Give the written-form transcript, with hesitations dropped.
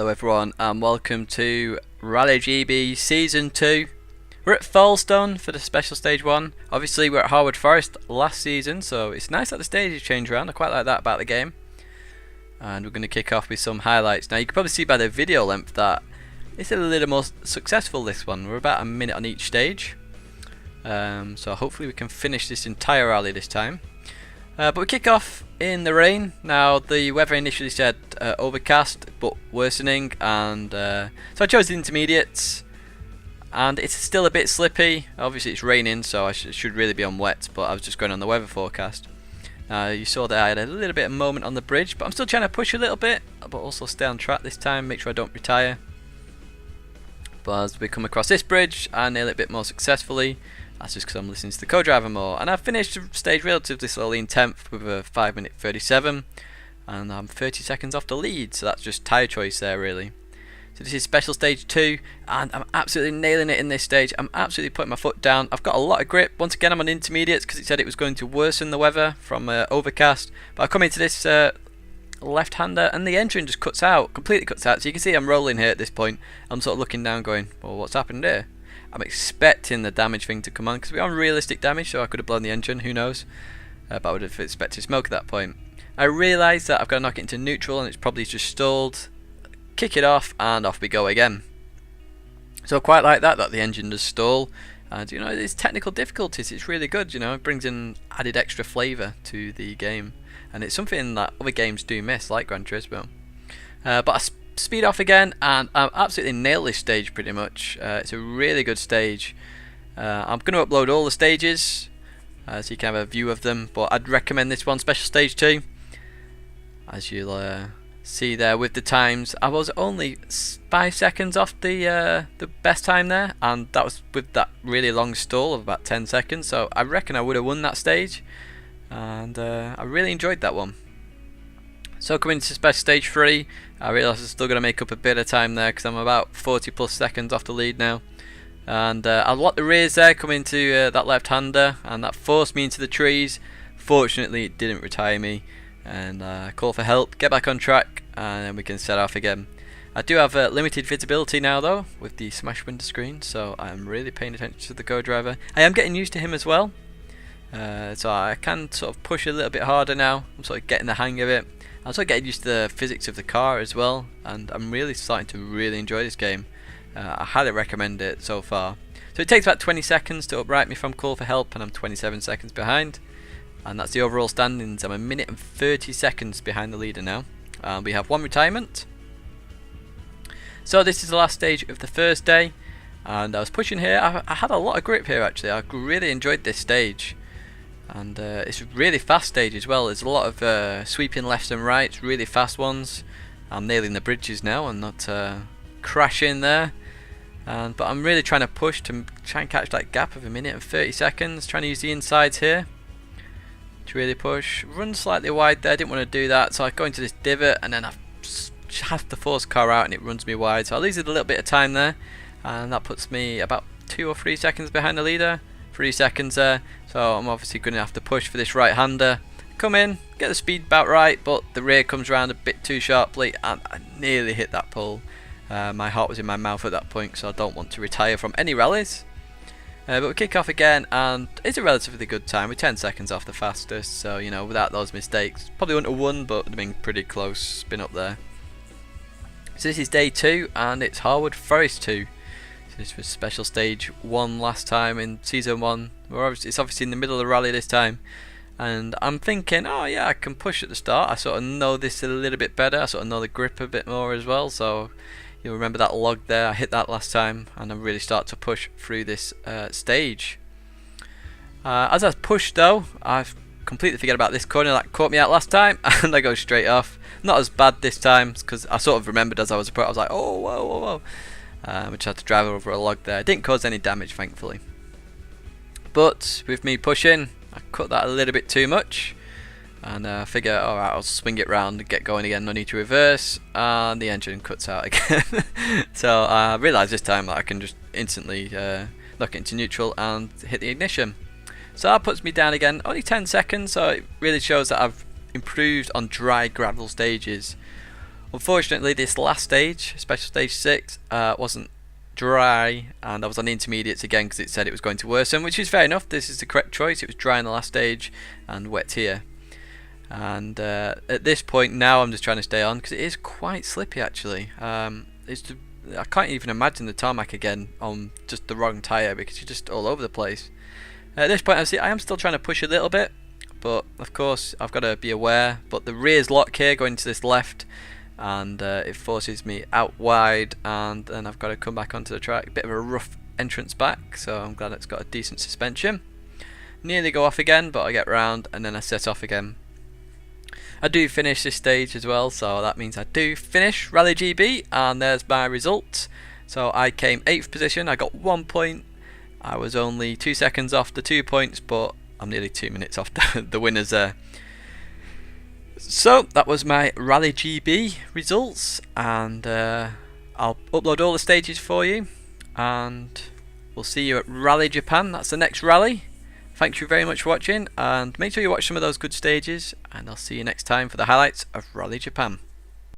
Hello everyone and welcome to Rally GB Season 2. We're at Falstone for the Special Stage 1. Obviously we're at Harwood Forest last season, so it's nice that the stages change around. I quite like that about the game. And we're going to kick off with some highlights. Now you can probably see by the video length that it's a little more successful, this one. We're about a minute on each stage. So hopefully we can finish this entire rally this time. But we kick off in the rain. Now the weather initially said overcast but worsening, and so I chose the intermediates, and it's still a bit slippy. Obviously it's raining, so I should really be on wet, but I was just going on the weather forecast. You saw that I had a little bit of moment on the bridge, but I'm still trying to push a little bit, but also stay on track this time, make sure I don't retire. But as we come across this bridge, I nail it a bit more successfully. That's just because I'm listening to the co-driver more. And I finished the stage relatively slowly in 10th with a 5:37, and I'm 30 seconds off the lead, so that's just tyre choice there really. So this is special stage 2, and I'm absolutely nailing it in this stage. I'm absolutely putting my foot down. I've got a lot of grip. Once again I'm on intermediates because it said it was going to worsen the weather from overcast. But I come into this left-hander and the engine just cuts out, completely cuts out. So you can see I'm rolling here at this point. I'm sort of looking down going, well, what's happened here? I'm expecting the damage thing to come on because we're on realistic damage, so I could have blown the engine, who knows. But I would have expected smoke at that point. I realise that I've got to knock it into neutral and it's probably just stalled. Kick it off and off we go again. So I quite like that the engine does stall. And you know, there's technical difficulties, it's really good, you know, it brings in added extra flavour to the game. And it's something that other games do miss, like Gran Turismo. But I speed off again and I absolutely nail this stage pretty much. It's a really good stage. I'm going to upload all the stages so you can have a view of them, but I'd recommend this one, Special Stage 2. As you'll see there with the times, I was only 5 seconds off the best time there, and that was with that really long stall of about 10 seconds, so I reckon I would have won that stage, and I really enjoyed that one. So coming to Special Stage 3, I realise I'm still going to make up a bit of time there because I'm about 40 plus seconds off the lead now. And I locked the rears there coming to that left-hander, and that forced me into the trees. Fortunately it didn't retire me, and call for help, get back on track, and then we can set off again. I do have limited visibility now though with the smash window screen, so I'm really paying attention to the co-driver. I am getting used to him as well, so I can sort of push a little bit harder now. I'm sort of getting the hang of it. I'm sort of getting used to the physics of the car as well, and I'm really starting to really enjoy this game. I highly recommend it so far. So it takes about 20 seconds to upright me from call for help, and I'm 27 seconds behind. And that's the overall standings. I'm a minute and 30 seconds behind the leader now. We have one retirement. So this is the last stage of the first day, and I was pushing here. I had a lot of grip here actually. I really enjoyed this stage. And it's a really fast stage as well. There's a lot of sweeping lefts and rights, really fast ones. I'm nailing the bridges now and not crashing there. But I'm really trying to push to try and catch that gap of a minute and 30 seconds. Trying to use the insides here to really push. Run slightly wide there, didn't want to do that. So I go into this divot and then I have to force the car out and it runs me wide. So I lose a little bit of time there. And that puts me about 2 or 3 seconds behind the leader. 3 seconds there, so I'm obviously going to have to push for this right-hander. Come in, get the speed about right, but the rear comes around a bit too sharply, and I nearly hit that pole. My heart was in my mouth at that point, so I don't want to retire from any rallies. But we kick off again, and it's a relatively good time. We're 10 seconds off the fastest, so you know, without those mistakes, probably wouldn't have won, but would have been pretty close. Been up there. So this is day 2, and it's Harwood Forest 2. This was Special Stage 1 last time in Season 1. It's obviously in the middle of the rally this time. And I'm thinking, oh yeah, I can push at the start. I sort of know this a little bit better. I sort of know the grip a bit more as well. So you'll remember that log there. I hit that last time. And I really start to push through this stage. As I push though, I've completely forget about this corner that caught me out last time. And I go straight off. Not as bad this time, because I sort of remembered as I was approaching. I was like, oh, whoa, whoa, whoa. Which I had to drive over a log there. It didn't cause any damage thankfully, but with me pushing I cut that a little bit too much, and I figure alright, I'll swing it round and get going again, no need to reverse, and the engine cuts out again. So I realised this time that I can just instantly knock it into neutral and hit the ignition. So that puts me down again, only 10 seconds, so it really shows that I've improved on dry gravel stages. Unfortunately, this last stage, special stage 6, wasn't dry, and I was on the intermediates again because it said it was going to worsen, which is fair enough. This is the correct choice. It was dry in the last stage and wet here. And at this point now I'm just trying to stay on because it is quite slippy actually. I can't even imagine the tarmac again on just the wrong tyre because you're just all over the place. At this point I am still trying to push a little bit, but of course I've got to be aware. But the rear's lock here going to this left, and it forces me out wide, and then I've got to come back onto the track. Bit of a rough entrance back, so I'm glad it's got a decent suspension. Nearly go off again, but I get round and then I set off again. I do finish this stage as well, so that means I do finish Rally GB, and there's my results. So I came 8th position, I got 1 point. I was only 2 seconds off the 2 points, but I'm nearly 2 minutes off the winners there. So that was my Rally GB results, and I'll upload all the stages for you, and we'll see you at Rally Japan. That's the next rally. Thank you very much for watching, and make sure you watch some of those good stages, and I'll see you next time for the highlights of Rally Japan.